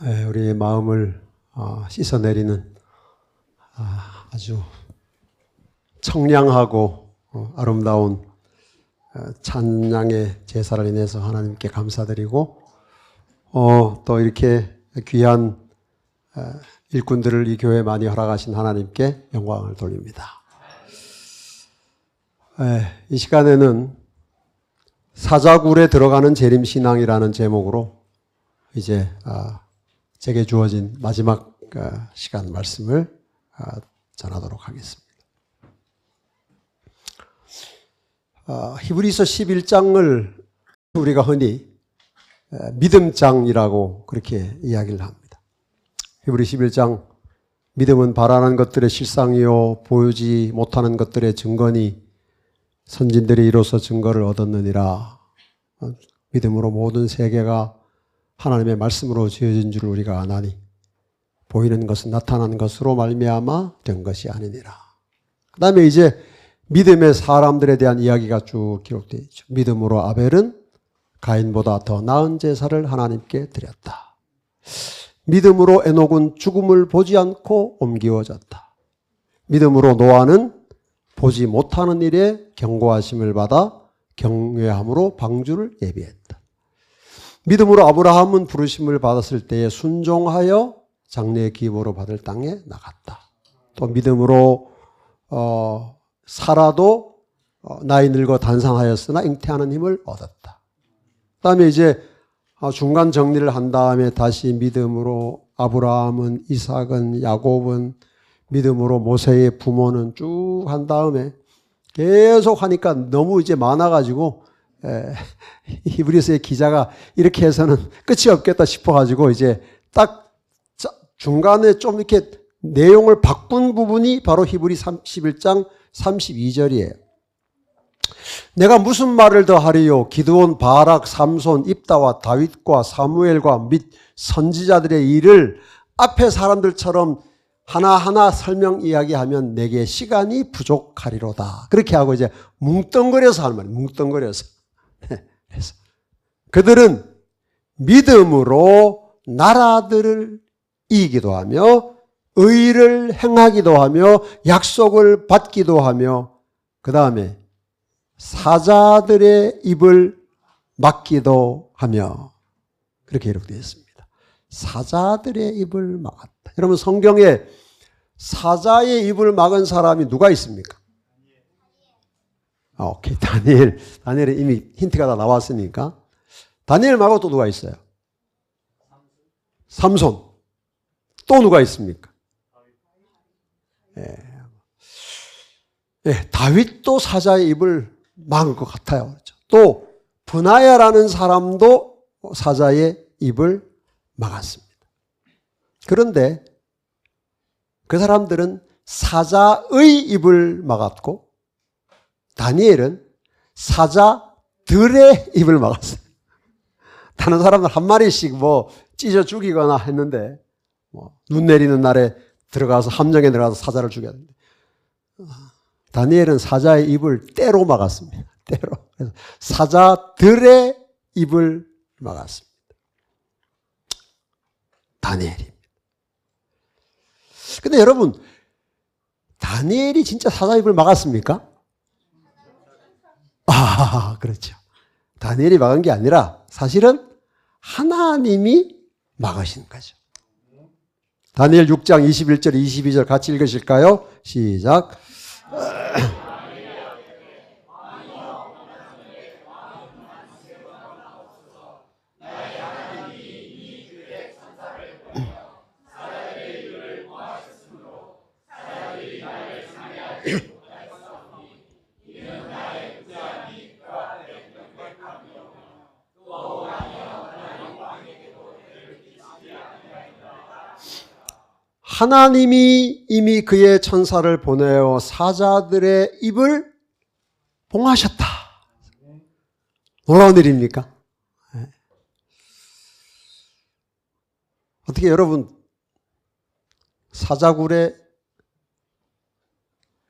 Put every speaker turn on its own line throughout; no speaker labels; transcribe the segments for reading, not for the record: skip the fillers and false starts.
우리의 마음을 씻어내리는 아주 청량하고 아름다운 찬양의 제사를 인해서 하나님께 감사드리고 또 이렇게 귀한 일꾼들을 이 교회에 많이 허락하신 하나님께 영광을 돌립니다. 이 시간에는 사자굴에 들어가는 재림신앙이라는 제목으로 이제 제게 주어진 마지막 시간 말씀을 전하도록 하겠습니다. 히브리서 11장을 우리가 흔히 믿음장이라고 그렇게 이야기를 합니다. 히브리 11장, 믿음은 바라는 것들의 실상이요 보이지 못하는 것들의 증거니 선진들이 이로써 증거를 얻었느니라. 믿음으로 모든 세계가 하나님의 말씀으로 지어진 줄 우리가 아나니 보이는 것은 나타난 것으로 말미암아 된 것이 아니니라. 그 다음에 이제 믿음의 사람들에 대한 이야기가 쭉 기록되어 있죠. 믿음으로 아벨은 가인보다 더 나은 제사를 하나님께 드렸다. 믿음으로 에녹은 죽음을 보지 않고 옮기어졌다. 믿음으로 노아는 보지 못하는 일에 경고하심을 받아 경외함으로 방주를 예비했다. 믿음으로 아브라함은 부르심을 받았을 때에 순종하여 장래의 기업으로 받을 땅에 나갔다. 또 믿음으로 사라도 나이 늙어 단상하였으나 잉태하는 힘을 얻었다. 그 다음에 이제 중간 정리를 한 다음에 다시 믿음으로 아브라함은, 이삭은, 야곱은, 믿음으로 모세의 부모는 쭉 한 다음에 계속 하니까 너무 이제 많아가지고 히브리서의 기자가 이렇게 해서는 끝이 없겠다 싶어가지고 이제 딱 중간에 좀 이렇게 내용을 바꾼 부분이 바로 히브리 11장 32절이에요. 내가 무슨 말을 더 하리요? 기드온, 바락, 삼손, 입다와 다윗과 사무엘과 및 선지자들의 일을 앞에 사람들처럼 하나하나 설명 이야기하면 내게 시간이 부족하리로다. 그렇게 하고 이제 뭉뚱그려서 하는 말이에요. 뭉뚱그려서. 그래서 그들은 믿음으로 나라들을 이기도 하며 의를 행하기도 하며 약속을 받기도 하며 그 다음에 사자들의 입을 막기도 하며 그렇게 기록되어 있습니다. 사자들의 입을 막았다. 여러분 성경에 사자의 입을 막은 사람이 누가 있습니까? 오케이. 다니엘은 이미 힌트가 다 나왔으니까. 다니엘 말고 또 누가 있어요? 삼손. 또 누가 있습니까? 다윗도 사자의 입을 막을 것 같아요. 그렇죠? 또 브나야라는 사람도 사자의 입을 막았습니다. 그런데 그 사람들은 사자의 입을 막았고 다니엘은 사자들의 입을 막았어요. 다른 사람들 한 마리씩 찢어 죽이거나 했는데 눈 내리는 날에 들어가서 함정에 들어가서 사자를 죽여야 되는데 다니엘은 사자의 입을 때로 막았습니다. 때로. 그래서 사자들의 입을 막았습니다. 다니엘입니다. 근데 여러분, 다니엘이 진짜 사자 입을 막았습니까? 그렇죠. 다니엘이 막은 게 아니라 사실은 하나님이 막으신 거죠. 다니엘 6장 21절, 22절 같이 읽으실까요? 시작. 하나님이 이미 그의 천사를 보내어 사자들의 입을 봉하셨다. 놀라운 일입니까? 어떻게 여러분 사자굴에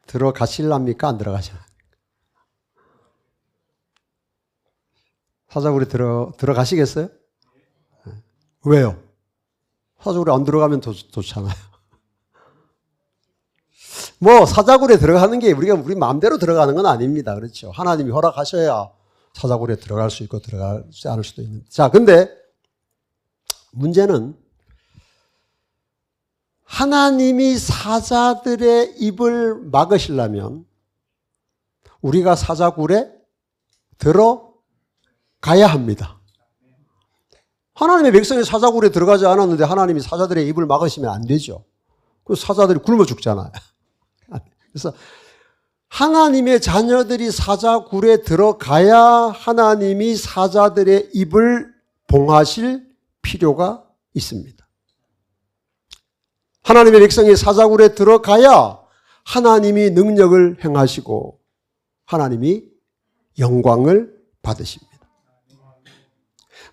들어가실랍니까? 안 들어가실랍니까? 사자굴에 들어가시겠어요? 왜요? 사자굴에 안 들어가면 좋잖아요. 뭐 사자굴에 들어가는 게 우리 마음대로 들어가는 건 아닙니다. 그렇죠. 하나님이 허락하셔야 사자굴에 들어갈 수 있고 들어가지 않을 수도 있는. 자, 근데 문제는 하나님이 사자들의 입을 막으시려면 우리가 사자굴에 들어가야 합니다. 하나님의 백성이 사자굴에 들어가지 않았는데 하나님이 사자들의 입을 막으시면 안 되죠. 그 사자들이 굶어 죽잖아요. 그래서 하나님의 자녀들이 사자굴에 들어가야 하나님이 사자들의 입을 봉하실 필요가 있습니다. 하나님의 백성이 사자굴에 들어가야 하나님이 능력을 행하시고 하나님이 영광을 받으십니다.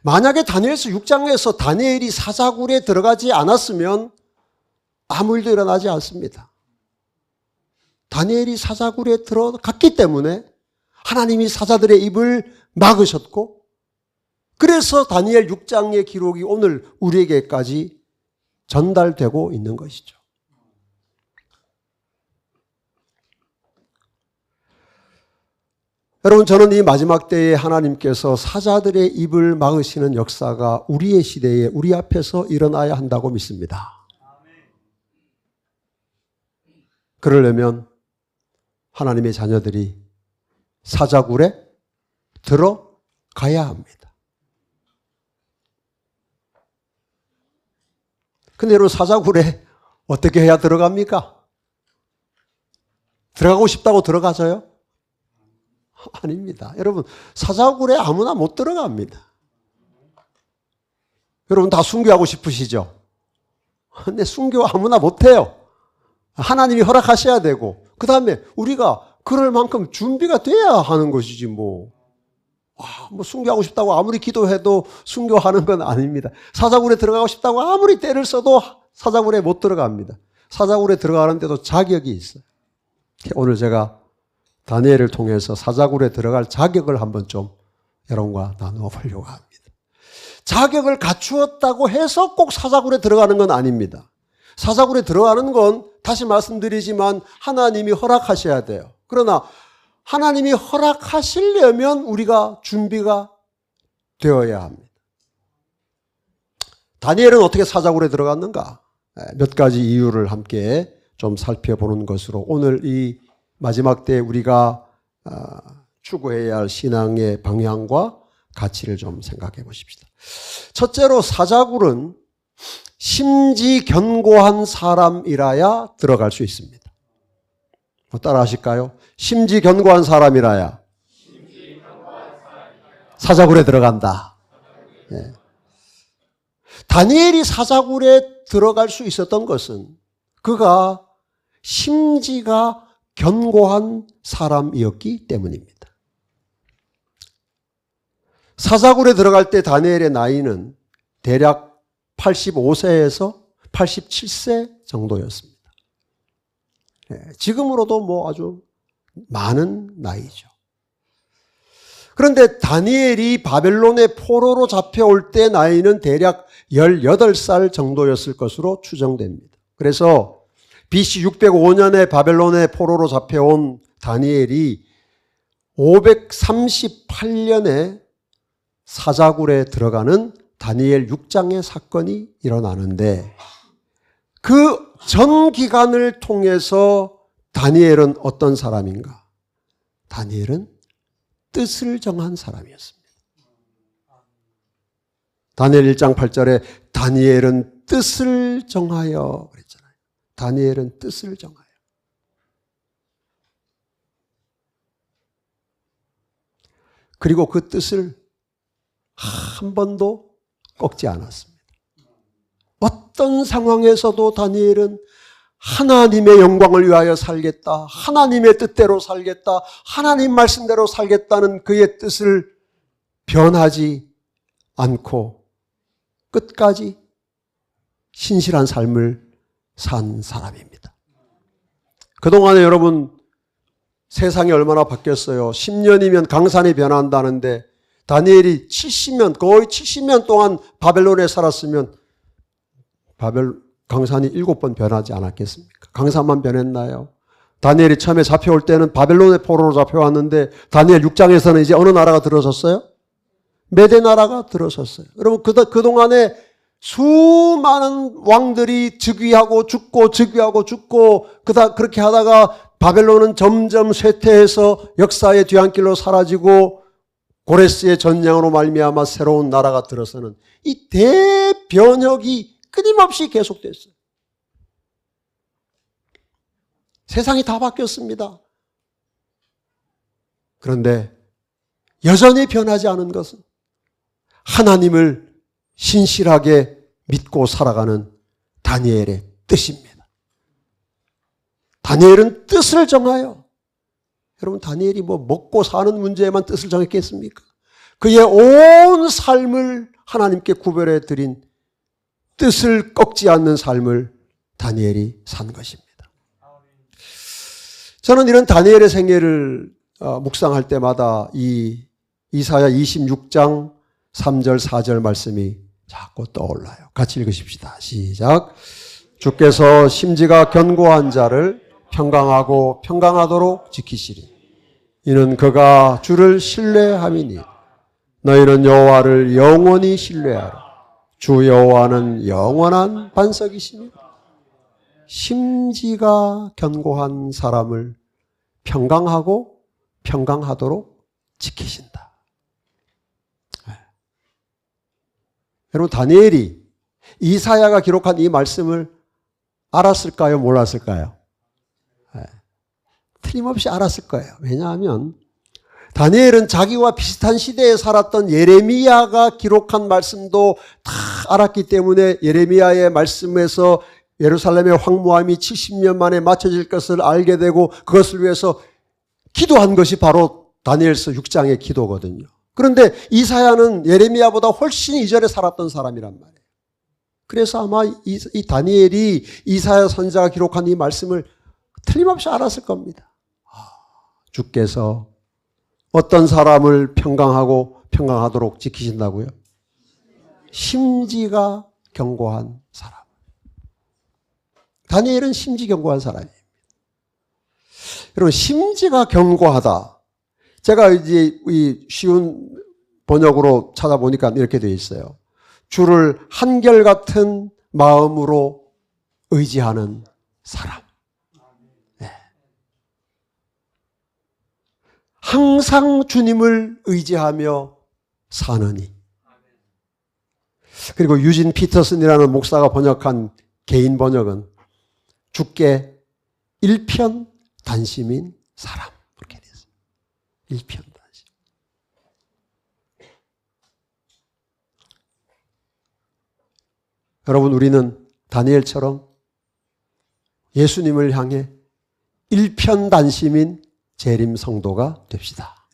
만약에 다니엘서 6장에서 다니엘이 사자굴에 들어가지 않았으면 아무 일도 일어나지 않습니다. 다니엘이 사자굴에 들어갔기 때문에 하나님이 사자들의 입을 막으셨고 그래서 다니엘 6장의 기록이 오늘 우리에게까지 전달되고 있는 것이죠. 여러분, 저는 이 마지막 때에 하나님께서 사자들의 입을 막으시는 역사가 우리의 시대에 우리 앞에서 일어나야 한다고 믿습니다. 그러려면 하나님의 자녀들이 사자굴에 들어가야 합니다. 근데 여러분, 사자굴에 어떻게 해야 들어갑니까? 들어가고 싶다고 들어가져요? 아닙니다. 여러분, 사자굴에 아무나 못 들어갑니다. 여러분 다 순교하고 싶으시죠? 근데 순교 아무나 못해요. 하나님이 허락하셔야 되고 그 다음에 우리가 그럴 만큼 준비가 돼야 하는 것이지 뭐 순교하고 싶다고 아무리 기도해도 순교하는 건 아닙니다. 사자굴에 들어가고 싶다고 아무리 때를 써도 사자굴에 못 들어갑니다. 사자굴에 들어가는데도 자격이 있어요. 오늘 제가 다니엘을 통해서 사자굴에 들어갈 자격을 한번 좀 여러분과 나누어 보려고 합니다. 자격을 갖추었다고 해서 꼭 사자굴에 들어가는 건 아닙니다. 사자굴에 들어가는 건 다시 말씀드리지만 하나님이 허락하셔야 돼요. 그러나 하나님이 허락하시려면 우리가 준비가 되어야 합니다. 다니엘은 어떻게 사자굴에 들어갔는가? 몇 가지 이유를 함께 좀 살펴보는 것으로 오늘 이 마지막 때 우리가 추구해야 할 신앙의 방향과 가치를 좀 생각해 보십시다. 첫째로 사자굴은 심지 견고한 사람이라야 들어갈 수 있습니다. 따라 하실까요? 심지 견고한 사람이라야 사자굴에 들어간다. 네. 다니엘이 사자굴에 들어갈 수 있었던 것은 그가 심지가 견고한 사람이었기 때문입니다. 사자굴에 들어갈 때 다니엘의 나이는 대략 85세에서 87세 정도였습니다. 지금으로도 뭐 아주 많은 나이죠. 그런데 다니엘이 바벨론의 포로로 잡혀올 때 나이는 대략 18살 정도였을 것으로 추정됩니다. 그래서 BC 605년에 바벨론의 포로로 잡혀온 다니엘이 538년에 사자굴에 들어가는 다니엘 6장의 사건이 일어나는데 그 전 기간을 통해서 다니엘은 어떤 사람인가? 다니엘은 뜻을 정한 사람이었습니다. 다니엘 1장 8절에 다니엘은 뜻을 정하여 그랬잖아요. 다니엘은 뜻을 정하여. 그리고 그 뜻을 한 번도 꺾지 않았습니다. 어떤 상황에서도 다니엘은 하나님의 영광을 위하여 살겠다. 하나님의 뜻대로 살겠다. 하나님 말씀대로 살겠다는 그의 뜻을 변하지 않고 끝까지 신실한 삶을 산 사람입니다. 그동안에 여러분 세상이 얼마나 바뀌었어요. 10년이면 강산이 변한다는데 다니엘이 70년, 거의 70년 동안 바벨론에 살았으면 바벨 강산이 7번 변하지 않았겠습니까? 강산만 변했나요? 다니엘이 처음에 잡혀올 때는 바벨론의 포로로 잡혀왔는데 다니엘 6장에서는 이제 어느 나라가 들어섰어요? 메대 나라가 들어섰어요. 여러분 그동안에 수많은 왕들이 즉위하고 죽고 즉위하고 죽고 그렇게 하다가 바벨론은 점점 쇠퇴해서 역사의 뒤안길로 사라지고 고레스의 전쟁으로 말미암아 새로운 나라가 들어서는 이 대변혁이 끊임없이 계속됐어요. 세상이 다 바뀌었습니다. 그런데 여전히 변하지 않은 것은 하나님을 신실하게 믿고 살아가는 다니엘의 뜻입니다. 다니엘은 뜻을 정하여, 여러분 다니엘이 먹고 사는 문제에만 뜻을 정했겠습니까? 그의 온 삶을 하나님께 구별해 드린 뜻을 꺾지 않는 삶을 다니엘이 산 것입니다. 저는 이런 다니엘의 생애를 묵상할 때마다 이 이사야 26장 3절 4절 말씀이 자꾸 떠올라요. 같이 읽으십시다. 시작. 주께서 심지가 견고한 자를 평강하고 평강하도록 지키시리. 이는 그가 주를 신뢰함이니 너희는 여호와를 영원히 신뢰하라. 주 여호와는 영원한 반석이시니 심지가 견고한 사람을 평강하고 평강하도록 지키신다. 여러분 다니엘이 이사야가 기록한 이 말씀을 알았을까요? 몰랐을까요? 틀림없이 알았을 거예요. 왜냐하면 다니엘은 자기와 비슷한 시대에 살았던 예레미야가 기록한 말씀도 다 알았기 때문에 예레미야의 말씀에서 예루살렘의 황무함이 70년 만에 맞춰질 것을 알게 되고 그것을 위해서 기도한 것이 바로 다니엘서 6장의 기도거든요. 그런데 이사야는 예레미야보다 훨씬 이전에 살았던 사람이란 말이에요. 그래서 아마 이 다니엘이 이사야 선지자가 기록한 이 말씀을 틀림없이 알았을 겁니다. 주께서 어떤 사람을 평강하고 평강하도록 지키신다고요? 심지가 견고한 사람. 다니엘은 심지 견고한 사람입니다. 여러분, 심지가 견고하다. 제가 이제 이 쉬운 번역으로 찾아보니까 이렇게 되어 있어요. 주를 한결같은 마음으로 의지하는 사람. 네. 항상 주님을 의지하며 사느니. 그리고 유진 피터슨이라는 목사가 번역한 개인 번역은 주께 일편단심인 사람. 그렇게 됐어요. 일편단심. 여러분, 우리는 다니엘처럼 예수님을 향해 일편단심인 재림 성도가 됩시다.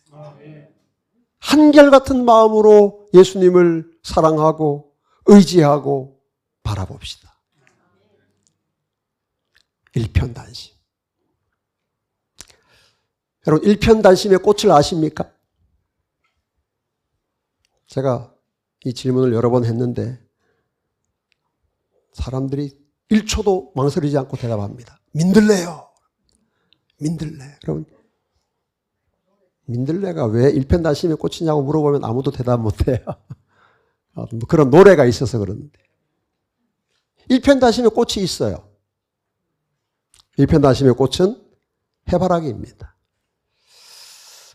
한결같은 마음으로 예수님을 사랑하고 의지하고 바라봅시다. 일편단심. 여러분, 일편단심의 꽃을 아십니까? 제가 이 질문을 여러 번 했는데 사람들이 1초도 망설이지 않고 대답합니다. 민들레요. 민들레. 여러분, 민들레가 왜 일편단심의 꽃이냐고 물어보면 아무도 대답 못해요. 그런 노래가 있어서 그러는데. 일편단심의 꽃이 있어요. 일편단심의 꽃은 해바라기입니다.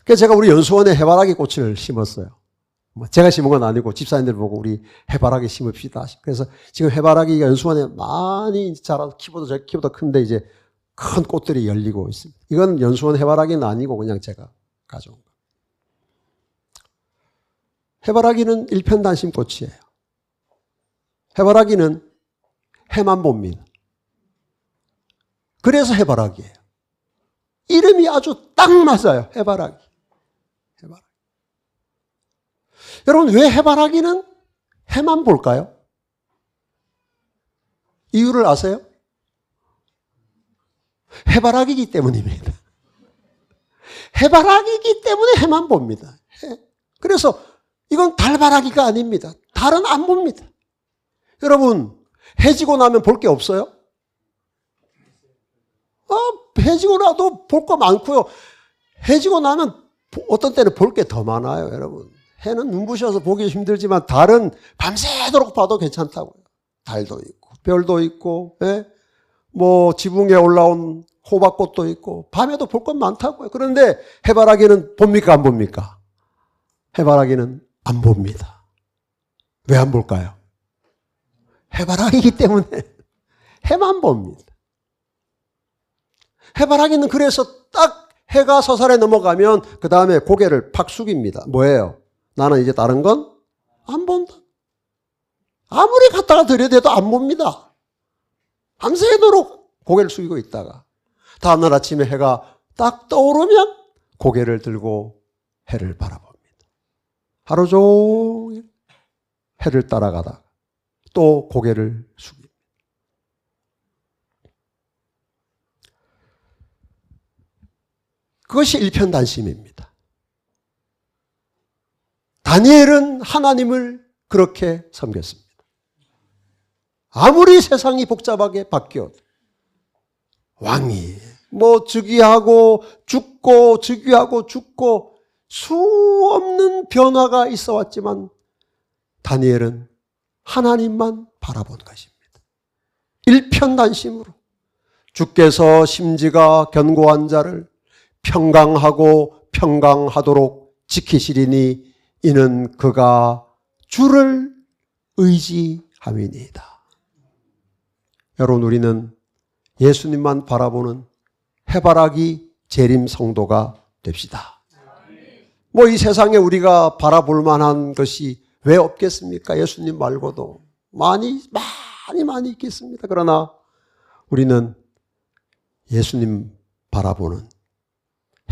그래서 제가 우리 연수원에 해바라기 꽃을 심었어요. 제가 심은 건 아니고 집사님들 보고 우리 해바라기 심읍시다. 그래서 지금 해바라기가 연수원에 많이 자라서 키보다 큰데 이제 큰 꽃들이 열리고 있습니다. 이건 연수원 해바라기는 아니고 그냥 제가 가져온 거. 해바라기는 일편단심 꽃이에요. 해바라기는 해만 봅니다. 그래서 해바라기예요. 이름이 아주 딱 맞아요. 해바라기. 해바라기. 여러분, 왜 해바라기는 해만 볼까요? 이유를 아세요? 해바라기이기 때문입니다. 해바라기이기 때문에 해만 봅니다. 그래서 이건 달바라기가 아닙니다. 달은 안 봅니다. 여러분, 해지고 나면 볼 게 없어요? 해지고 나도 볼 거 많고요. 해지고 나면 어떤 때는 볼 게 더 많아요, 여러분. 해는 눈부셔서 보기 힘들지만 달은 밤새도록 봐도 괜찮다고요. 달도 있고 별도 있고, 뭐 지붕에 올라온 호박꽃도 있고 밤에도 볼 것 많다고요. 그런데 해바라기는 봅니까 안 봅니까? 해바라기는 안 봅니다. 왜 안 볼까요? 해바라기이기 때문에 해만 봅니다. 해바라기는 그래서 딱 해가 서살에 넘어가면 그 다음에 고개를 팍 숙입니다. 뭐예요? 나는 이제 다른 건 안 본다. 아무리 갖다가 들여대도 안 봅니다. 밤새도록 고개를 숙이고 있다가 다음날 아침에 해가 딱 떠오르면 고개를 들고 해를 바라봅니다. 하루 종일 해를 따라가다가 또 고개를 숙입니다. 그것이 일편단심입니다. 다니엘은 하나님을 그렇게 섬겼습니다. 아무리 세상이 복잡하게 바뀌어도 왕이 뭐 즉위하고 죽고 즉위하고 죽고 수없는 변화가 있어 왔지만 다니엘은 하나님만 바라본 것입니다. 일편단심으로 주께서 심지가 견고한 자를 평강하고 평강하도록 지키시리니 이는 그가 주를 의지함이니이다. 여러분, 우리는 예수님만 바라보는 해바라기 재림 성도가 됩시다. 뭐 이 세상에 우리가 바라볼 만한 것이 왜 없겠습니까? 예수님 말고도 많이 있겠습니다. 그러나 우리는 예수님 바라보는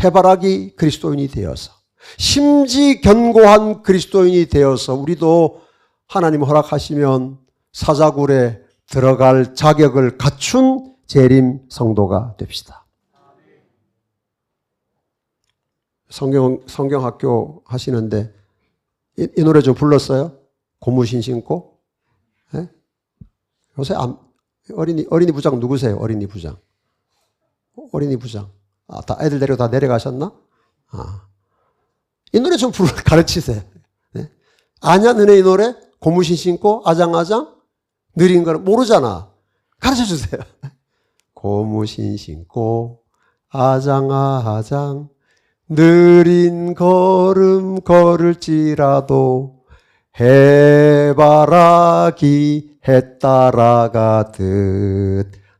해바라기 그리스도인이 되어서 심지 견고한 그리스도인이 되어서 우리도 하나님 허락하시면 사자굴에 들어갈 자격을 갖춘 재림 성도가 됩시다. 성경학교 하시는데 이 노래 좀 불렀어요? 고무신 신고? 네? 요새 어린이 부장 누구세요? 어린이 부장. 다 애들 데리고 다 내려가셨나? 이 노래 좀 가르치세요. 네? 아냐, 너네 이 노래? 고무신 신고 아장아장? 느린 거는 모르잖아. 가르쳐 주세요. 고무신 신고 아장아장 느린 걸음 걸을지라도 해바라기 해 따라가듯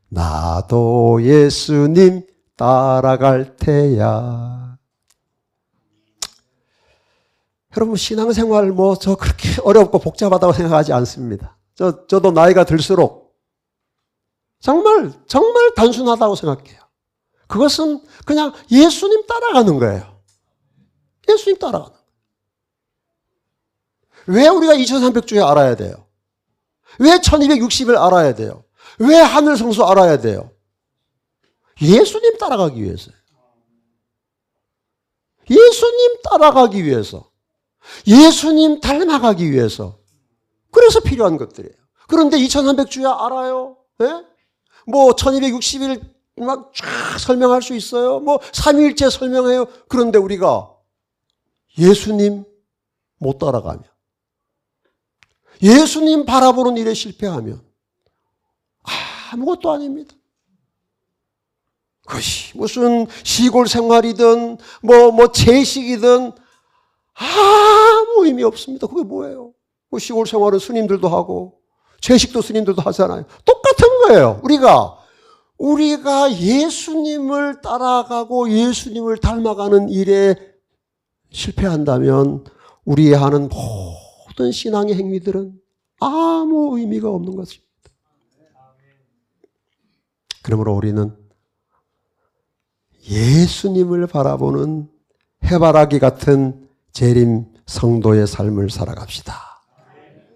나도 예수님 따라갈 테야. 여러분, 신앙생활 저 그렇게 어렵고 복잡하다고 생각하지 않습니다. 저도 나이가 들수록 정말 단순하다고 생각해요. 그것은 그냥 예수님 따라가는 거예요. 예수님 따라가는 거예요. 왜 우리가 2300주에 알아야 돼요? 왜 1260을 알아야 돼요? 왜 하늘 성수 알아야 돼요? 예수님 따라가기 위해서요. 예수님 따라가기 위해서. 예수님 닮아가기 위해서. 그래서 필요한 것들이에요. 그런데 2300주야 알아요? 예? 뭐 1260일 막 쫙 설명할 수 있어요. 뭐 삼위일체 설명해요. 그런데 우리가 예수님 못 따라가면, 예수님 바라보는 일에 실패하면 아무것도 아닙니다. 그것이 무슨 시골 생활이든 뭐 채식이든 아무 의미 없습니다. 그게 뭐예요? 뭐 시골 생활은 스님들도 하고 채식도 스님들도 하잖아요. 똑같은 거예요. 우리가 예수님을 따라가고 예수님을 닮아가는 일에 실패한다면 우리 하는 모든 신앙의 행위들은 아무 의미가 없는 것입니다. 그러므로 우리는 예수님을 바라보는 해바라기 같은 재림 성도의 삶을 살아갑시다.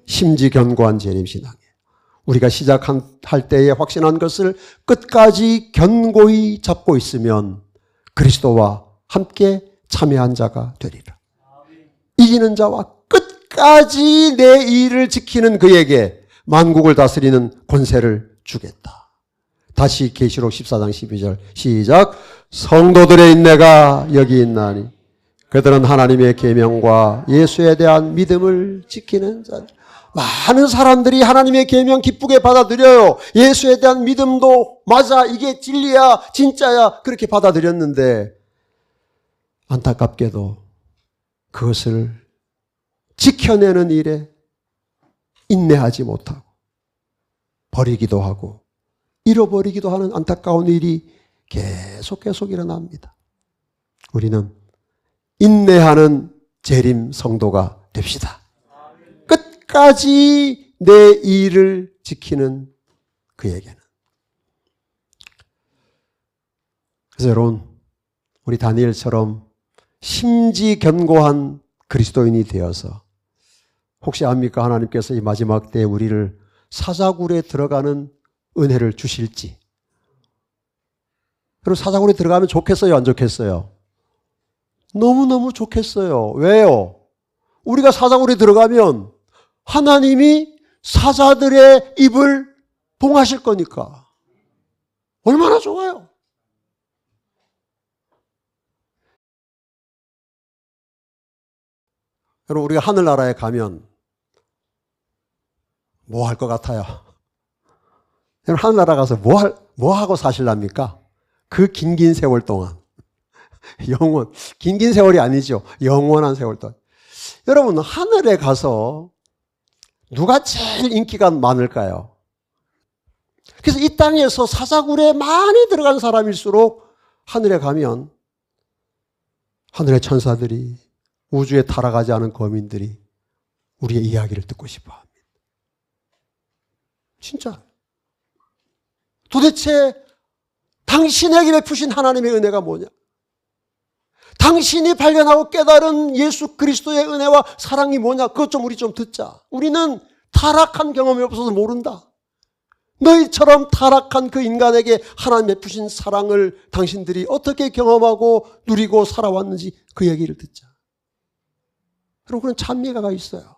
심지 견고한 재림 신앙이에요. 우리가 시작할 때에 확신한 것을 끝까지 견고히 잡고 있으면 그리스도와 함께 참여한 자가 되리라. 이기는 자와 끝까지 내 일을 지키는 그에게 만국을 다스리는 권세를 주겠다. 다시 계시록 14장 12절 시작. 성도들의 인내가 여기 있나니 그들은 하나님의 계명과 예수에 대한 믿음을 지키는 자. 많은 사람들이 하나님의 계명 기쁘게 받아들여요. 예수에 대한 믿음도 맞아, 이게 진리야, 진짜야, 그렇게 받아들였는데 안타깝게도 그것을 지켜내는 일에 인내하지 못하고 버리기도 하고 잃어버리기도 하는 안타까운 일이 계속 일어납니다. 우리는 인내하는 재림 성도가 됩시다. 끝까지 내 일을 지키는 그에게는. 그래서 여러분, 우리 다니엘처럼 심지견고한 그리스도인이 되어서 혹시 압니까? 하나님께서 이 마지막 때에 우리를 사자굴에 들어가는 은혜를 주실지. 그리고 사자굴에 들어가면 좋겠어요? 안 좋겠어요? 너무너무 좋겠어요. 왜요? 우리가 사자굴에 들어가면 하나님이 사자들의 입을 봉하실 거니까. 얼마나 좋아요. 여러분, 우리가 하늘나라에 가면 뭐 할 것 같아요? 여러분, 하늘나라 가서 뭐 하고 사실랍니까? 그 긴 세월 동안. 영원. 긴 세월이 아니죠. 영원한 세월 동안. 여러분, 하늘에 가서 누가 제일 인기가 많을까요? 그래서 이 땅에서 사자굴에 많이 들어간 사람일수록 하늘에 가면 하늘의 천사들이, 우주에 타락하지 않은 거민들이 우리의 이야기를 듣고 싶어 합니다. 진짜. 도대체 당신에게 베푸신 하나님의 은혜가 뭐냐? 당신이 발견하고 깨달은 예수 그리스도의 은혜와 사랑이 뭐냐? 그것 좀 우리 좀 듣자. 우리는 타락한 경험이 없어서 모른다. 너희처럼 타락한 그 인간에게 하나님 베푸신 사랑을 당신들이 어떻게 경험하고 누리고 살아왔는지 그 얘기를 듣자. 그리고 그런 찬미가가 있어요.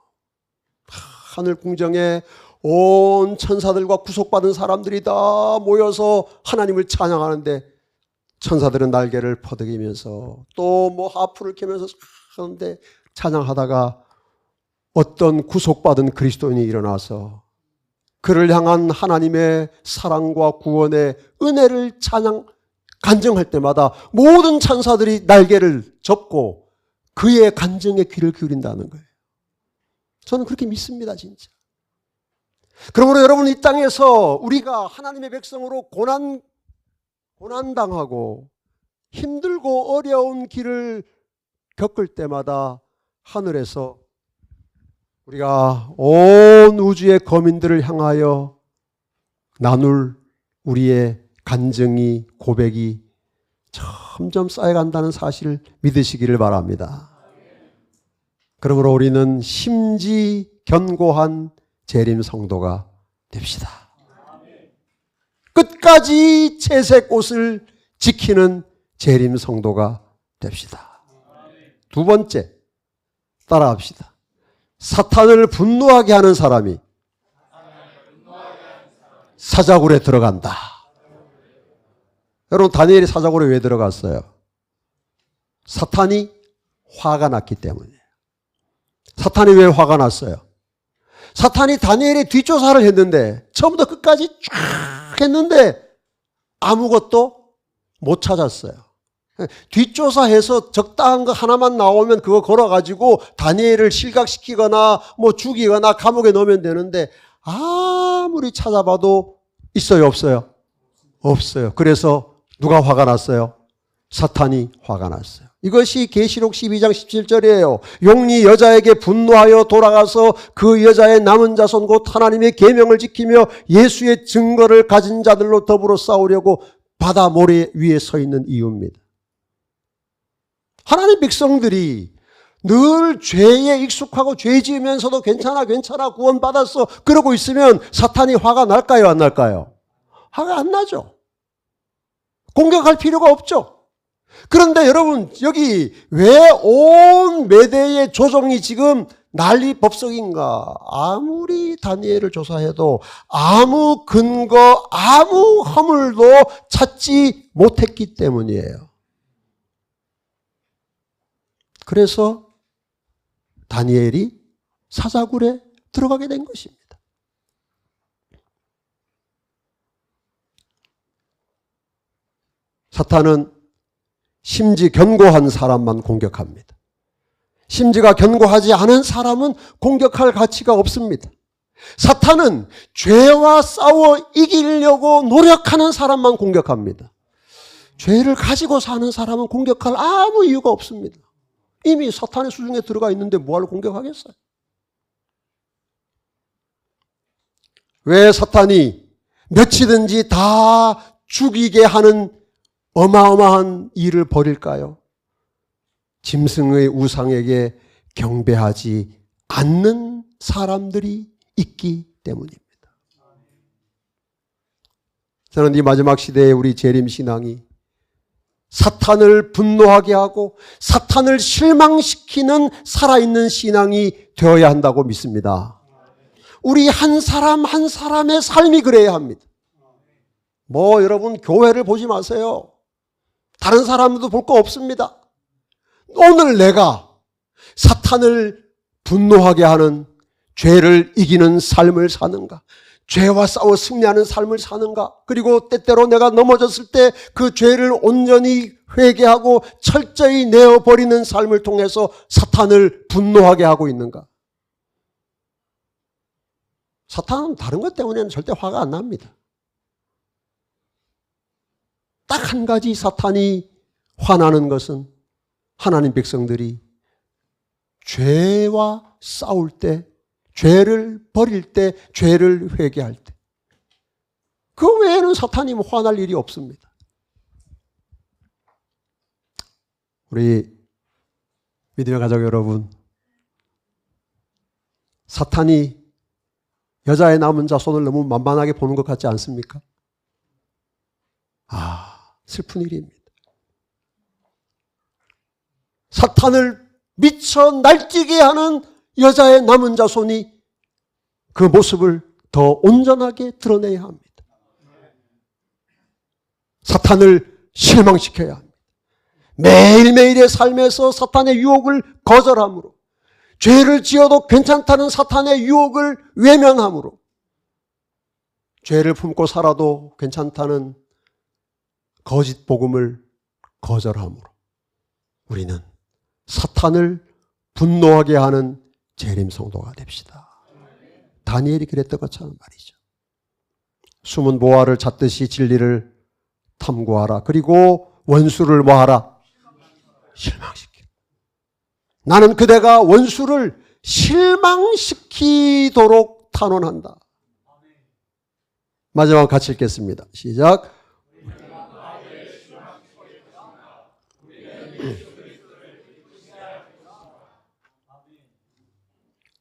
하늘 궁정에 온 천사들과 구속받은 사람들이 다 모여서 하나님을 찬양하는데 천사들은 날개를 퍼득이면서 또 뭐 하프를 켜면서 하는데 찬양하다가 어떤 구속받은 그리스도인이 일어나서 그를 향한 하나님의 사랑과 구원의 은혜를 간증할 때마다 모든 천사들이 날개를 접고 그의 간증에 귀를 기울인다는 거예요. 저는 그렇게 믿습니다, 진짜. 그러므로 여러분, 이 땅에서 우리가 하나님의 백성으로 고난당하고 힘들고 어려운 길을 겪을 때마다 하늘에서 우리가 온 우주의 거민들을 향하여 나눌 우리의 간증이, 고백이 점점 쌓여간다는 사실을 믿으시기를 바랍니다. 그러므로 우리는 심지견고한 재림 성도가 됩시다. 끝까지 채색 옷을 지키는 재림 성도가 됩시다. 두 번째, 따라합시다. 사탄을 분노하게 하는 사람이 사자굴에 들어간다. 여러분, 다니엘이 사자굴에 왜 들어갔어요? 사탄이 화가 났기 때문이에요. 사탄이 왜 화가 났어요? 사탄이 다니엘의 뒷조사를 했는데 처음부터 끝까지 쫙 했는데 아무것도 못 찾았어요. 뒷조사해서 적당한 거 하나만 나오면 그거 걸어가지고 다니엘을 실각시키거나 뭐 죽이거나 감옥에 넣으면 되는데 아무리 찾아봐도 있어요, 없어요? 없어요. 그래서 누가 화가 났어요? 사탄이 화가 났어요. 이것이 계시록 12장 17절이에요. 용이 여자에게 분노하여 돌아가서 그 여자의 남은 자손 곧 하나님의 계명을 지키며 예수의 증거를 가진 자들로 더불어 싸우려고 바다 모래 위에 서 있는 이유입니다. 하나님 백성들이 늘 죄에 익숙하고 죄 지으면서도 괜찮아 구원받았어 그러고 있으면 사탄이 화가 날까요, 안 날까요? 화가 안 나죠. 공격할 필요가 없죠. 그런데 여러분, 여기 왜 온 메대의 조정이 지금 난리법석인가? 아무리 다니엘을 조사해도 아무 근거, 아무 허물도 찾지 못했기 때문이에요. 그래서 다니엘이 사자굴에 들어가게 된 것입니다. 사탄은 심지 견고한 사람만 공격합니다. 심지가 견고하지 않은 사람은 공격할 가치가 없습니다. 사탄은 죄와 싸워 이기려고 노력하는 사람만 공격합니다. 죄를 가지고 사는 사람은 공격할 아무 이유가 없습니다. 이미 사탄의 수중에 들어가 있는데 뭐하러 공격하겠어요? 왜 사탄이 며치든지 다 죽이게 하는 어마어마한 일을 벌일까요? 짐승의 우상에게 경배하지 않는 사람들이 있기 때문입니다. 저는 이 마지막 시대에 우리 재림신앙이 사탄을 분노하게 하고 사탄을 실망시키는 살아있는 신앙이 되어야 한다고 믿습니다. 우리 한 사람 한 사람의 삶이 그래야 합니다. 여러분 교회를 보지 마세요. 다른 사람도 볼 거 없습니다. 오늘 내가 사탄을 분노하게 하는 죄를 이기는 삶을 사는가? 죄와 싸워 승리하는 삶을 사는가? 그리고 때때로 내가 넘어졌을 때 그 죄를 온전히 회개하고 철저히 내어버리는 삶을 통해서 사탄을 분노하게 하고 있는가? 사탄은 다른 것 때문에는 절대 화가 안 납니다. 딱 한 가지 사탄이 화나는 것은 하나님 백성들이 죄와 싸울 때, 죄를 버릴 때, 죄를 회개할 때. 그 외에는 사탄이 화날 일이 없습니다. 우리 믿음의 가족 여러분, 사탄이 여자의 남은 자손을 너무 만만하게 보는 것 같지 않습니까? 슬픈 일입니다. 사탄을 미쳐 날뛰게 하는 여자의 남은 자손이 그 모습을 더 온전하게 드러내야 합니다. 사탄을 실망시켜야 합니다. 매일매일의 삶에서 사탄의 유혹을 거절함으로, 죄를 지어도 괜찮다는 사탄의 유혹을 외면함으로, 죄를 품고 살아도 괜찮다는 거짓 복음을 거절함으로 우리는 사탄을 분노하게 하는 재림 성도가 됩시다. 다니엘이 그랬던 것처럼 말이죠. 숨은 보화를 찾듯이 진리를 탐구하라. 그리고 원수를 뭐하라? 실망시키라. 나는 그대가 원수를 실망시키도록 탄원한다. 마지막 같이 읽겠습니다. 시작.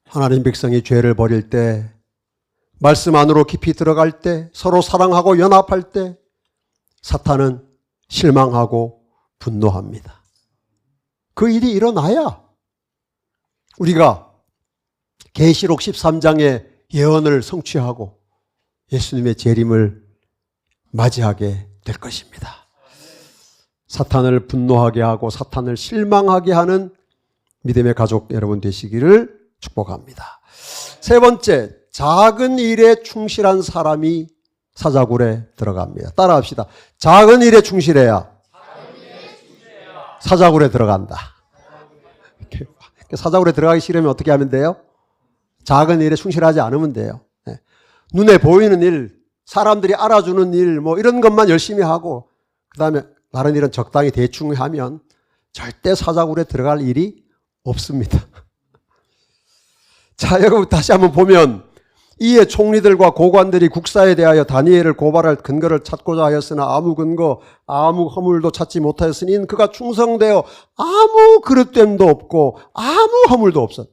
하나님 백성이 죄를 버릴 때, 말씀 안으로 깊이 들어갈 때, 서로 사랑하고 연합할 때 사탄은 실망하고 분노합니다. 그 일이 일어나야 우리가 계시록 13장의 예언을 성취하고 예수님의 재림을 맞이하게 될 것입니다. 사탄을 분노하게 하고 사탄을 실망하게 하는 믿음의 가족 여러분 되시기를 축복합니다. 세 번째, 작은 일에 충실한 사람이 사자굴에 들어갑니다. 따라합시다. 작은 일에 충실해야 사자굴에 들어간다. 사자굴에 들어가기 싫으면 어떻게 하면 돼요? 작은 일에 충실하지 않으면 돼요. 눈에 보이는 일, 사람들이 알아주는 일, 이런 것만 열심히 하고 그 다음에 다른 일은 적당히 대충 하면 절대 사자굴에 들어갈 일이 없습니다. 자, 여러분 다시 한번 보면 이에 총리들과 고관들이 국사에 대하여 다니엘을 고발할 근거를 찾고자 하였으나 아무 근거, 아무 허물도 찾지 못하였으니 그가 충성되어 아무 그릇됨도 없고 아무 허물도 없어.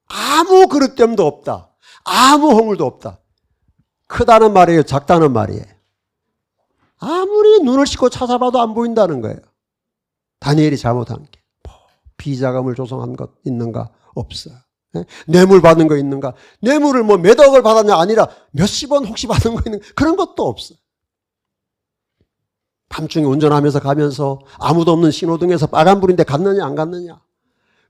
아무 그릇됨도 없다. 아무 허물도 없다. 크다는 말이에요? 작다는 말이에요? 아무리 눈을 씻고 찾아봐도 안 보인다는 거예요. 다니엘이 잘못한 게 비자금을 조성한 것 있는가? 없어요. 뇌물 받은 거 있는가? 뇌물을 뭐 몇 억을 받았냐 아니라 몇십 원 혹시 받은 거 있는가? 그런 것도 없어요. 밤중에 운전하면서 가면서 아무도 없는 신호등에서 빨간불인데 갔느냐 안 갔느냐?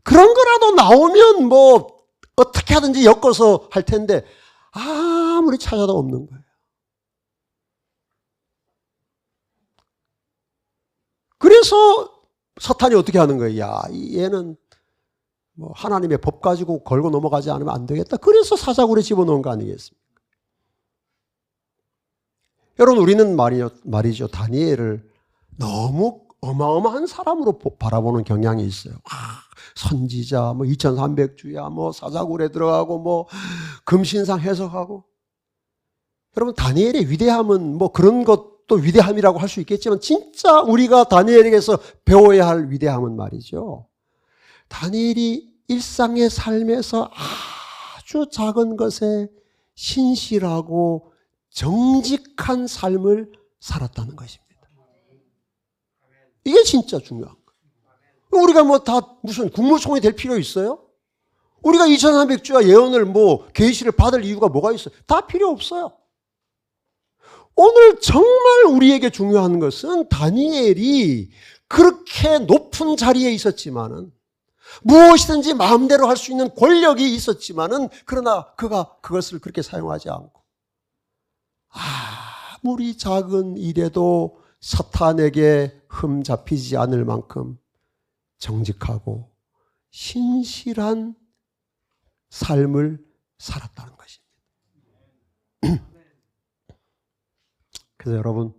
그런 거라도 나오면 뭐 어떻게 하든지 엮어서 할 텐데 아무리 찾아도 없는 거예요. 그래서 사탄이 어떻게 하는 거예요? 야, 얘는 뭐 하나님의 법 가지고 걸고 넘어가지 않으면 안 되겠다. 그래서 사자굴에 집어넣은 거 아니겠습니까? 여러분, 우리는 말이죠. 다니엘을 너무 어마어마한 사람으로 바라보는 경향이 있어요. 선지자, 뭐 2300주야, 뭐 사자굴에 들어가고, 뭐 금신상 해석하고. 여러분, 다니엘의 위대함은 뭐 그런 것도 위대함이라고 할 수 있겠지만, 진짜 우리가 다니엘에게서 배워야 할 위대함은 말이죠. 다니엘이 일상의 삶에서 아주 작은 것에 신실하고 정직한 삶을 살았다는 것입니다. 이게 진짜 중요한 거예요. 우리가 뭐 다 무슨 국무총리 될 필요 있어요? 우리가 2300주야 예언을 뭐 계시를 받을 이유가 뭐가 있어요? 다 필요 없어요. 오늘 정말 우리에게 중요한 것은 다니엘이 그렇게 높은 자리에 있었지만은 무엇이든지 마음대로 할 수 있는 권력이 있었지만은 그러나 그가 그것을 그렇게 사용하지 않고 아무리 작은 일에도 사탄에게 흠 잡히지 않을 만큼 정직하고 신실한 삶을 살았다는 것입니다. 그래서 여러분,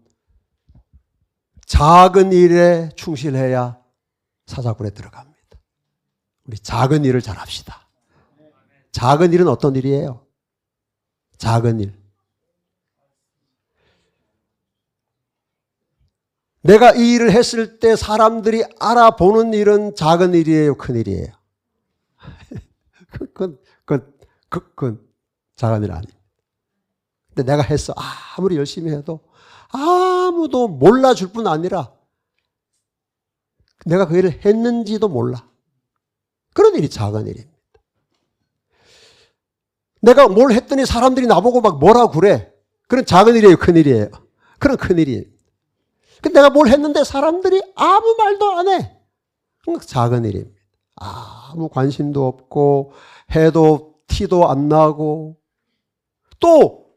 작은 일에 충실해야 사자굴에 들어갑니다. 우리 작은 일을 잘 합시다. 작은 일은 어떤 일이에요? 작은 일. 내가 이 일을 했을 때 사람들이 알아보는 일은 작은 일이에요? 큰 일이에요? 그건 작은 일 아닙니다. 근데 내가 했어. 아무리 열심히 해도 아무도 몰라줄 뿐 아니라 내가 그 일을 했는지도 몰라. 그런 일이 작은 일입니다. 내가 뭘 했더니 사람들이 나보고 막 뭐라 그래. 그런 작은 일이에요? 큰 일이에요? 그런 큰 일이에요. 근데 내가 뭘 했는데 사람들이 아무 말도 안 해. 그건 작은 일입니다. 아무 관심도 없고 해도 티도 안 나고 또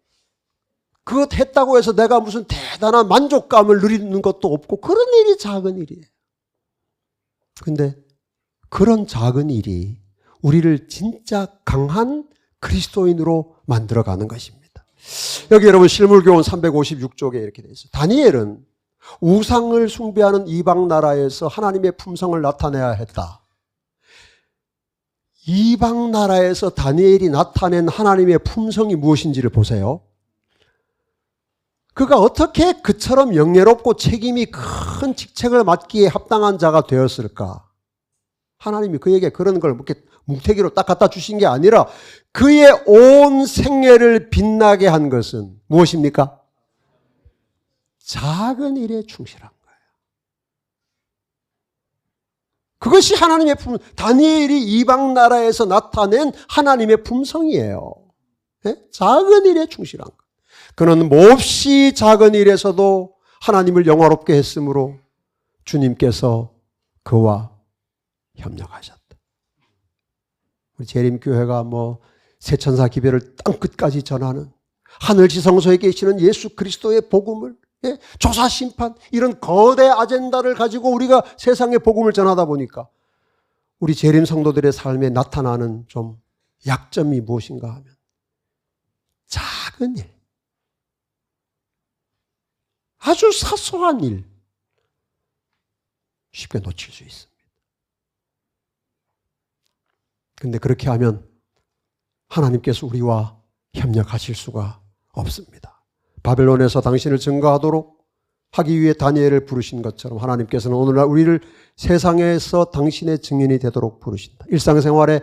그것 했다고 해서 내가 무슨 대단한 만족감을 누리는 것도 없고 그런 일이 작은 일이에요. 근데 그런 작은 일이 우리를 진짜 강한 그리스도인으로 만들어가는 것입니다. 여기 여러분 실물교훈 356쪽에 이렇게 되어 있어요. 다니엘은 우상을 숭배하는 이방 나라에서 하나님의 품성을 나타내야 했다. 이방 나라에서 다니엘이 나타낸 하나님의 품성이 무엇인지를 보세요. 그가 어떻게 그처럼 영예롭고 책임이 큰 직책을 맡기에 합당한 자가 되었을까? 하나님이 그에게 그런 걸 이렇게 뭉태기로 딱 갖다 주신 게 아니라 그의 온 생애를 빛나게 한 것은 무엇입니까? 작은 일에 충실한 거예요. 그것이 하나님의 다니엘이 이방 나라에서 나타낸 하나님의 품성이에요. 네? 작은 일에 충실한 것. 그는 몹시 작은 일에서도 하나님을 영화롭게 했으므로 주님께서 그와 협력하셨다. 우리 재림교회가 뭐 세천사 기별을 땅끝까지 전하는 하늘 지성소에 계시는 예수 그리스도의 복음을 조사 심판 이런 거대 아젠다를 가지고 우리가 세상에 복음을 전하다 보니까 우리 재림 성도들의 삶에 나타나는 좀 약점이 무엇인가 하면 작은 일, 아주 사소한 일 쉽게 놓칠 수 있습니다. 근데 그렇게 하면 하나님께서 우리와 협력하실 수가 없습니다. 바벨론에서 당신을 증거하도록 하기 위해 다니엘을 부르신 것처럼 하나님께서는 오늘날 우리를 세상에서 당신의 증인이 되도록 부르신다. 일상생활에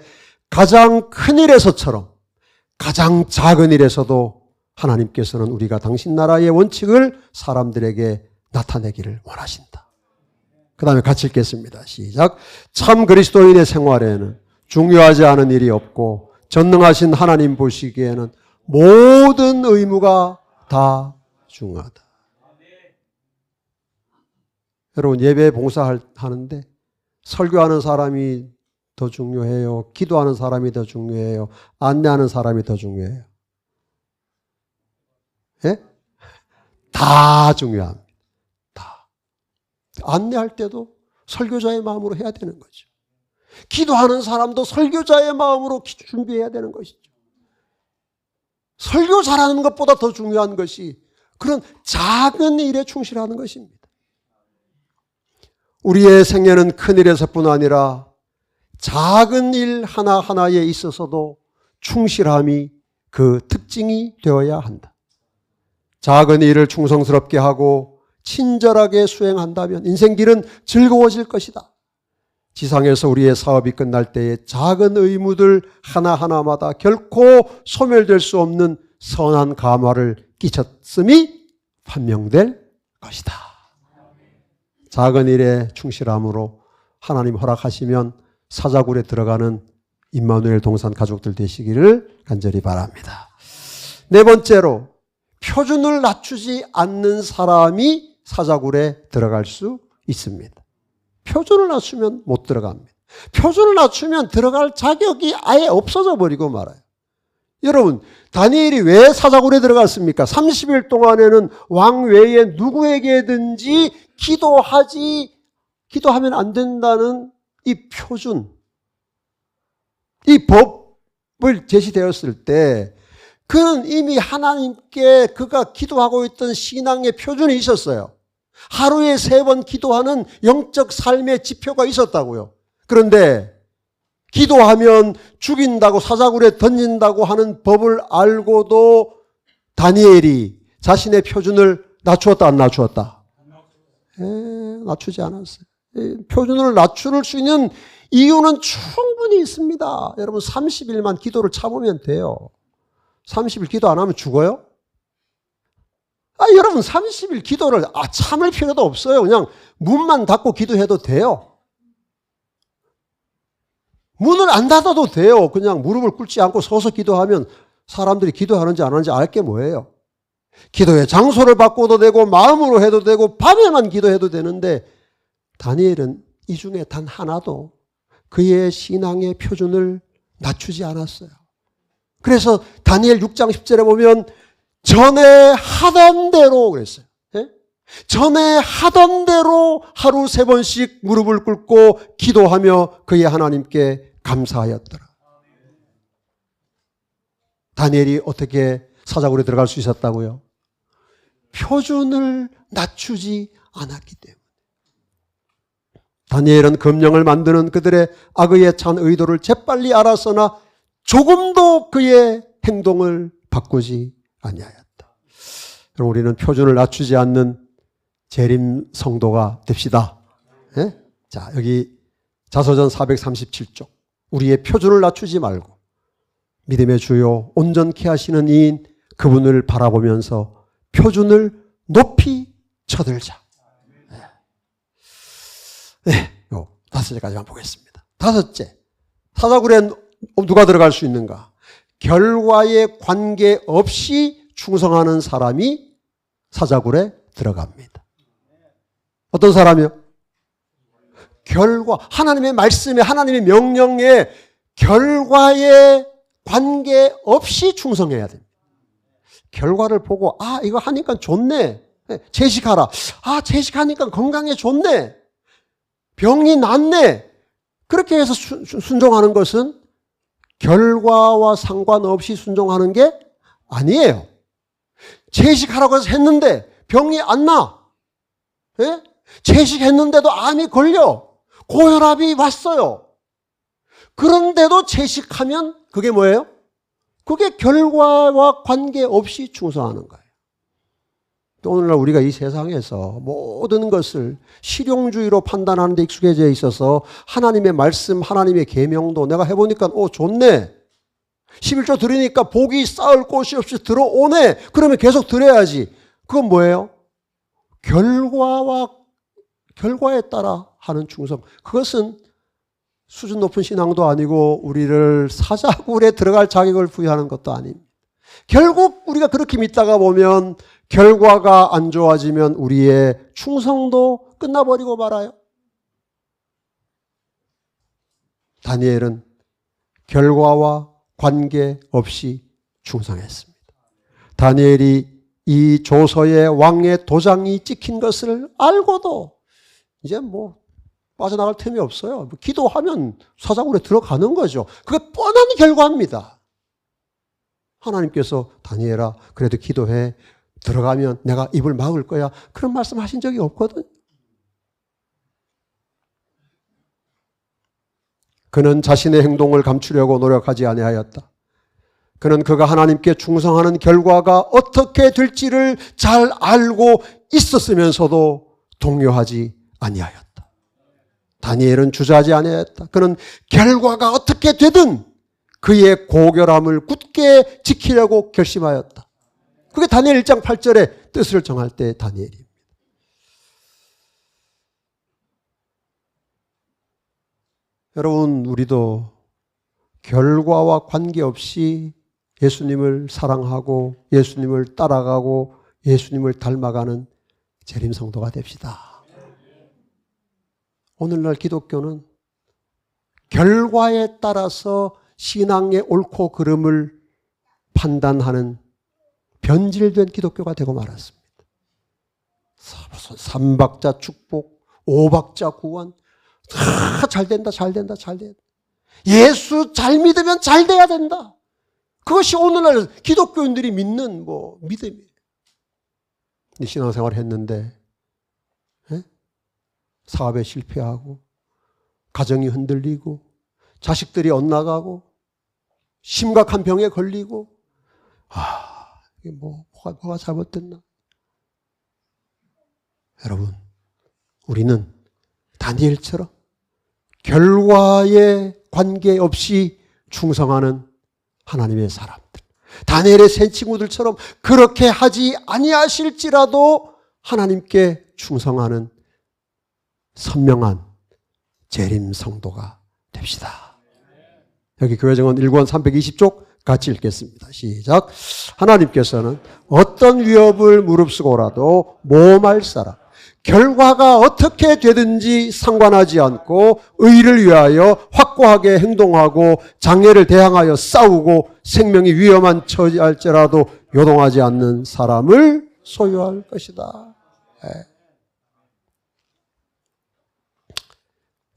가장 큰 일에서처럼 가장 작은 일에서도 하나님께서는 우리가 당신 나라의 원칙을 사람들에게 나타내기를 원하신다. 그 다음에 같이 읽겠습니다. 시작. 참 그리스도인의 생활에는 중요하지 않은 일이 없고 전능하신 하나님 보시기에는 모든 의무가 다 중요하다. 여러분, 예배 봉사하는데 설교하는 사람이 더 중요해요? 기도하는 사람이 더 중요해요? 안내하는 사람이 더 중요해요? 예? 다 중요합니다. 다. 안내할 때도 설교자의 마음으로 해야 되는 거죠. 기도하는 사람도 설교자의 마음으로 준비해야 되는 것이죠. 설교 잘하는 것보다 더 중요한 것이 그런 작은 일에 충실하는 것입니다. 우리의 생애는 큰 일에서뿐 아니라 작은 일 하나하나에 있어서도 충실함이 그 특징이 되어야 한다. 작은 일을 충성스럽게 하고 친절하게 수행한다면 인생길은 즐거워질 것이다. 지상에서 우리의 사업이 끝날 때에 작은 의무들 하나하나마다 결코 소멸될 수 없는 선한 감화를 끼쳤음이 판명될 것이다. 작은 일에 충실함으로 하나님 허락하시면 사자굴에 들어가는 임마누엘 동산 가족들 되시기를 간절히 바랍니다. 네 번째로, 표준을 낮추지 않는 사람이 사자굴에 들어갈 수 있습니다. 표준을 낮추면 못 들어갑니다. 표준을 낮추면 들어갈 자격이 아예 없어져 버리고 말아요. 여러분, 다니엘이 왜 사자굴에 들어갔습니까? 30일 동안에는 왕 외에 누구에게든지 기도하면 안 된다는 이 표준, 이 법을 제시되었을 때 그는 이미 하나님께 그가 기도하고 있던 신앙의 표준이 있었어요. 하루에 3번 기도하는 영적 삶의 지표가 있었다고요. 그런데 기도하면 죽인다고, 사자굴에 던진다고 하는 법을 알고도 다니엘이 자신의 표준을 낮추었다, 안 낮추었다? 낮추지 않았어요. 표준을 낮출 수 있는 이유는 충분히 있습니다. 여러분, 30일만 기도를 참으면 돼요. 30일 기도 안 하면 죽어요? 여러분, 30일 기도를 참을 필요도 없어요. 그냥 문만 닫고 기도해도 돼요. 문을 안 닫아도 돼요. 그냥 무릎을 꿇지 않고 서서 기도하면 사람들이 기도하는지 안 하는지 알게 뭐예요. 기도의 장소를 바꿔도 되고 마음으로 해도 되고 밤에만 기도해도 되는데 다니엘은 이 중에 단 하나도 그의 신앙의 표준을 낮추지 않았어요. 그래서 다니엘 6장 10절에 보면 전에 하던 대로 그랬어요. 예? 전에 하던 대로 하루 3번씩 무릎을 꿇고 기도하며 그의 하나님께 감사하였더라. 다니엘이 어떻게 사자굴에 들어갈 수 있었다고요? 표준을 낮추지 않았기 때문에. 다니엘은 금령을 만드는 그들의 악의에 찬 의도를 재빨리 알았으나 조금도 그의 행동을 바꾸지 아니하였다. 그럼 우리는 표준을 낮추지 않는 재림 성도가 됩시다. 예? 자, 여기 자서전 437쪽. 우리의 표준을 낮추지 말고 믿음의 주요 온전케 하시는 이인 그분을 바라보면서 표준을 높이 쳐들자. 네, 요 5제까지만 보겠습니다. 5째, 사자굴에 누가 들어갈 수 있는가? 결과에 관계없이 충성하는 사람이 사자굴에 들어갑니다. 어떤 사람이요? 결과, 하나님의 말씀에, 하나님의 명령에 결과에 관계없이 충성해야 됩니다. 결과를 보고 이거 하니까 좋네. 채식하라. 채식하니까 건강에 좋네. 병이 낫네. 그렇게 해서 순종하는 것은 결과와 상관없이 순종하는 게 아니에요. 채식하라고 해서 했는데 병이 안 나. 예? 채식했는데도 암이 걸려. 고혈압이 왔어요. 그런데도 채식하면 그게 뭐예요? 그게 결과와 관계없이 충성하는 거예요. 오늘날 우리가 이 세상에서 모든 것을 실용주의로 판단하는 데 익숙해져 있어서 하나님의 말씀, 하나님의 계명도 내가 해보니까 좋네. 11조 드리니까 복이 쌓을 곳이 없이 들어오네. 그러면 계속 드려야지. 그건 뭐예요? 결과에 따라 하는 충성. 그것은 수준 높은 신앙도 아니고 우리를 사자굴에 들어갈 자격을 부여하는 것도 아닙니다. 결국 우리가 그렇게 믿다가 보면 결과가 안 좋아지면 우리의 충성도 끝나버리고 말아요. 다니엘은 결과와 관계없이 충성했습니다. 다니엘이 이 조서의 왕의 도장이 찍힌 것을 알고도 이제 빠져나갈 틈이 없어요. 기도하면 사자굴에 들어가는 거죠. 그게 뻔한 결과입니다. 하나님께서 다니엘아 그래도 기도해. 들어가면 내가 입을 막을 거야. 그런 말씀 하신 적이 없거든. 그는 자신의 행동을 감추려고 노력하지 아니하였다. 그는 그가 하나님께 충성하는 결과가 어떻게 될지를 잘 알고 있었으면서도 동요하지 아니하였다. 다니엘은 주저하지 아니하였다. 그는 결과가 어떻게 되든 그의 고결함을 굳게 지키려고 결심하였다. 그게 다니엘 1장 8절의 뜻을 정할 때 다니엘입니다. 여러분, 우리도 결과와 관계없이 예수님을 사랑하고 예수님을 따라가고 예수님을 닮아가는 재림 성도가 됩시다. 오늘날 기독교는 결과에 따라서 신앙의 옳고 그름을 판단하는 변질된 기독교가 되고 말았습니다. 무슨 3박자 축복, 5박자 구원, 다 잘 된다, 잘 된다, 잘 된다. 예수 잘 믿으면 잘 돼야 된다. 그것이 오늘날 기독교인들이 믿는 믿음이에요. 신앙생활 했는데 사업에 실패하고 가정이 흔들리고 자식들이 엇나가고 심각한 병에 걸리고 이게 뭐가 잘못됐나? 여러분, 우리는 다니엘처럼 결과에 관계없이 충성하는 하나님의 사람들, 다니엘의 세 친구들처럼 그렇게 하지 아니하실지라도 하나님께 충성하는 선명한 재림 성도가 됩시다. 여기 교회정원 1권 320쪽 같이 읽겠습니다. 시작. 하나님께서는 어떤 위협을 무릅쓰고라도 모험할 사람, 결과가 어떻게 되든지 상관하지 않고 의를 위하여 확고하게 행동하고 장애를 대항하여 싸우고 생명이 위험한 처지할지라도 요동하지 않는 사람을 소유할 것이다.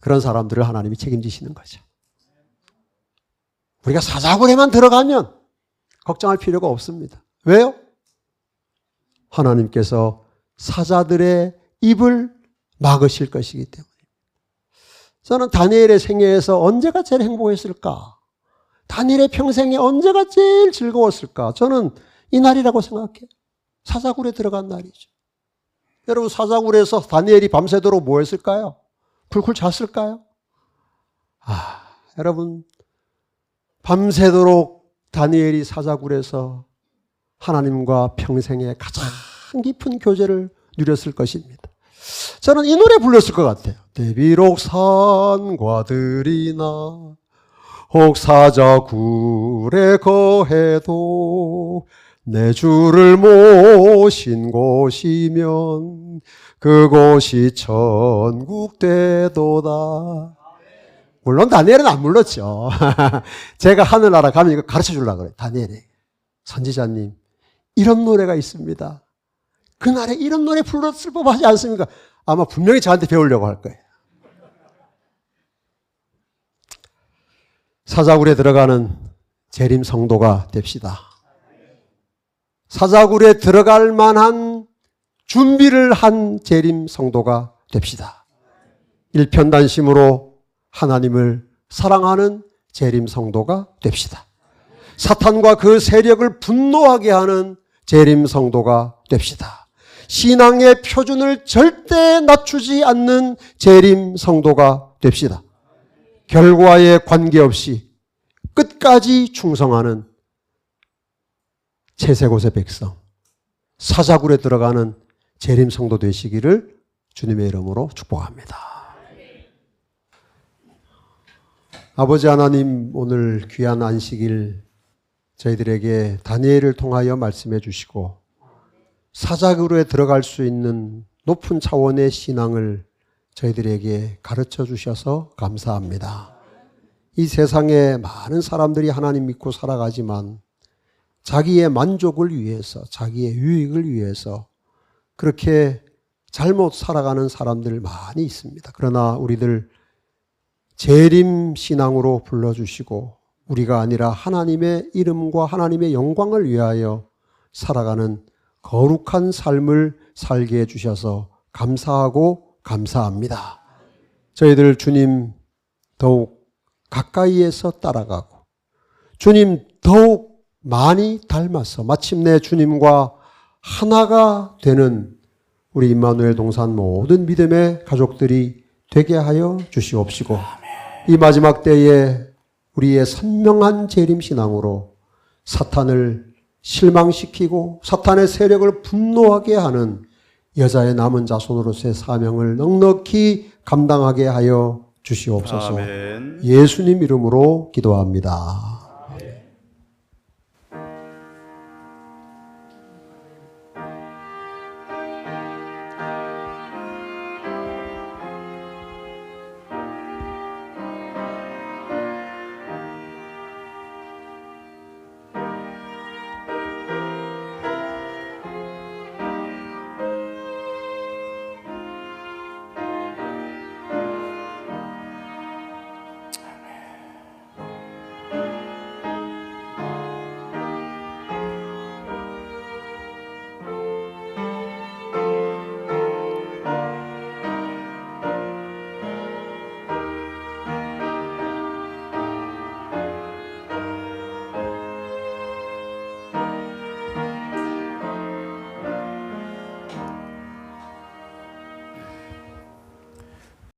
그런 사람들을 하나님이 책임지시는 거죠. 우리가 사자굴에만 들어가면 걱정할 필요가 없습니다. 왜요? 하나님께서 사자들의 입을 막으실 것이기 때문에. 저는 다니엘의 생애에서 언제가 제일 행복했을까? 다니엘의 평생에 언제가 제일 즐거웠을까? 저는 이 날이라고 생각해요. 사자굴에 들어간 날이죠. 여러분, 사자굴에서 다니엘이 밤새도록 뭐 했을까요? 쿨쿨 잤을까요? 여러분, 밤새도록 다니엘이 사자굴에서 하나님과 평생에 가장 깊은 교제를 누렸을 것입니다. 저는 이 노래 불렀을 것 같아요. 비록 산과 들이나 혹 사자굴에 거해도 내 주를 모신 곳이면 그곳이 천국 되도다. 물론 다니엘은 안 불렀죠. 제가 하늘나라 가면 이거 가르쳐 주려고 그래요. 다니엘이. 선지자님, 이런 노래가 있습니다. 그날에 이런 노래 불렀을 법하지 않습니까? 아마 분명히 저한테 배우려고 할 거예요. 사자굴에 들어가는 재림 성도가 됩시다. 사자굴에 들어갈 만한 준비를 한 재림 성도가 됩시다. 일편단심으로 하나님을 사랑하는 재림 성도가 됩시다. 사탄과 그 세력을 분노하게 하는 재림 성도가 됩시다. 신앙의 표준을 절대 낮추지 않는 재림 성도가 됩시다. 결과에 관계없이 끝까지 충성하는 채색옷의 백성, 사자굴에 들어가는 재림 성도 되시기를 주님의 이름으로 축복합니다. 아버지 하나님, 오늘 귀한 안식일 저희들에게 다니엘을 통하여 말씀해 주시고 사자굴에 들어갈 수 있는 높은 차원의 신앙을 저희들에게 가르쳐 주셔서 감사합니다. 이 세상에 많은 사람들이 하나님 믿고 살아가지만 자기의 만족을 위해서, 자기의 유익을 위해서 그렇게 잘못 살아가는 사람들 많이 있습니다. 그러나 우리들 재림 신앙으로 불러주시고 우리가 아니라 하나님의 이름과 하나님의 영광을 위하여 살아가는 거룩한 삶을 살게 해주셔서 감사하고 감사합니다. 저희들 주님 더욱 가까이에서 따라가고 주님 더욱 많이 닮아서 마침내 주님과 하나가 되는 우리 임마누엘 동산 모든 믿음의 가족들이 되게 하여 주시옵시고 이 마지막 때에 우리의 선명한 재림신앙으로 사탄을 실망시키고 사탄의 세력을 분노하게 하는 여자의 남은 자손으로서의 사명을 넉넉히 감당하게 하여 주시옵소서.
아멘.
예수님 이름으로 기도합니다.